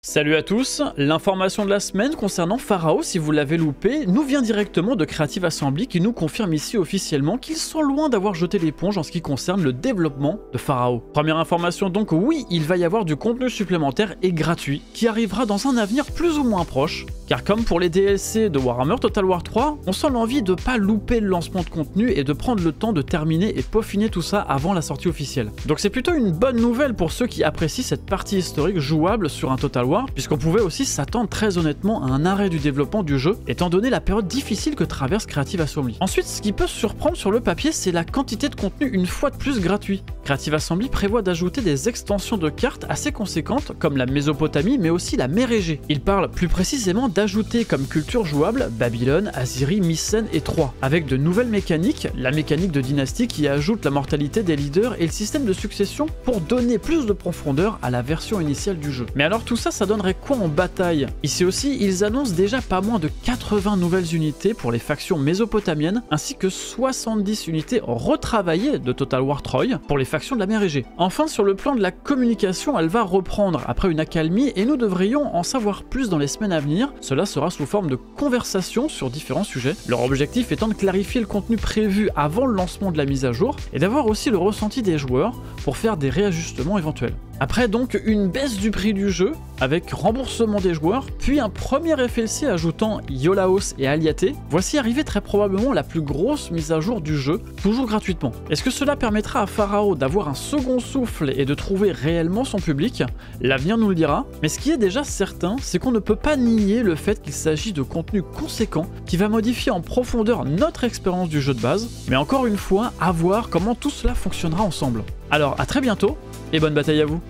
Salut à tous, l'information de la semaine concernant Pharao, si vous l'avez loupé, nous vient directement de Creative Assembly qui nous confirme ici officiellement qu'ils sont loin d'avoir jeté l'éponge en ce qui concerne le développement de Pharao. Première information donc, oui, il va y avoir du contenu supplémentaire et gratuit qui arrivera dans un avenir plus ou moins proche, car comme pour les DLC de Warhammer Total War 3, on sent l'envie de pas louper le lancement de contenu et de prendre le temps de terminer et peaufiner tout ça avant la sortie officielle. Donc c'est plutôt une bonne nouvelle pour ceux qui apprécient cette partie historique jouable sur un Total War, puisqu'on pouvait aussi s'attendre très honnêtement à un arrêt du développement du jeu, étant donné la période difficile que traverse Creative Assembly. Ensuite, ce qui peut surprendre sur le papier, c'est la quantité de contenu une fois de plus gratuit. Creative Assembly prévoit d'ajouter des extensions de cartes assez conséquentes, comme la Mésopotamie, mais aussi la mer Égée. Il parle plus précisément d'ajouter comme culture jouable Babylone, Assyrie, Mycène et Troie, avec de nouvelles mécaniques, la mécanique de dynastie qui ajoute la mortalité des leaders et le système de succession pour donner plus de profondeur à la version initiale du jeu. Mais alors tout ça, ça donnerait quoi en bataille? Ici aussi, ils annoncent déjà pas moins de 80 nouvelles unités pour les factions mésopotamiennes, ainsi que 70 unités retravaillées de Total War Troy pour les factions de la mer Égée. Enfin, sur le plan de la communication, elle va reprendre après une accalmie et nous devrions en savoir plus dans les semaines à venir. Cela sera sous forme de conversations sur différents sujets, leur objectif étant de clarifier le contenu prévu avant le lancement de la mise à jour et d'avoir aussi le ressenti des joueurs pour faire des réajustements éventuels. Après donc une baisse du prix du jeu, avec remboursement des joueurs, puis un premier FLC ajoutant Iolaos et Aliaté, voici arrivée très probablement la plus grosse mise à jour du jeu, toujours gratuitement. Est-ce que cela permettra à Pharao d'avoir un second souffle et de trouver réellement son public? L'avenir nous le dira, mais ce qui est déjà certain, c'est qu'on ne peut pas nier le fait qu'il s'agit de contenu conséquent qui va modifier en profondeur notre expérience du jeu de base, mais encore une fois, à voir comment tout cela fonctionnera ensemble. Alors à très bientôt, et bonne bataille à vous!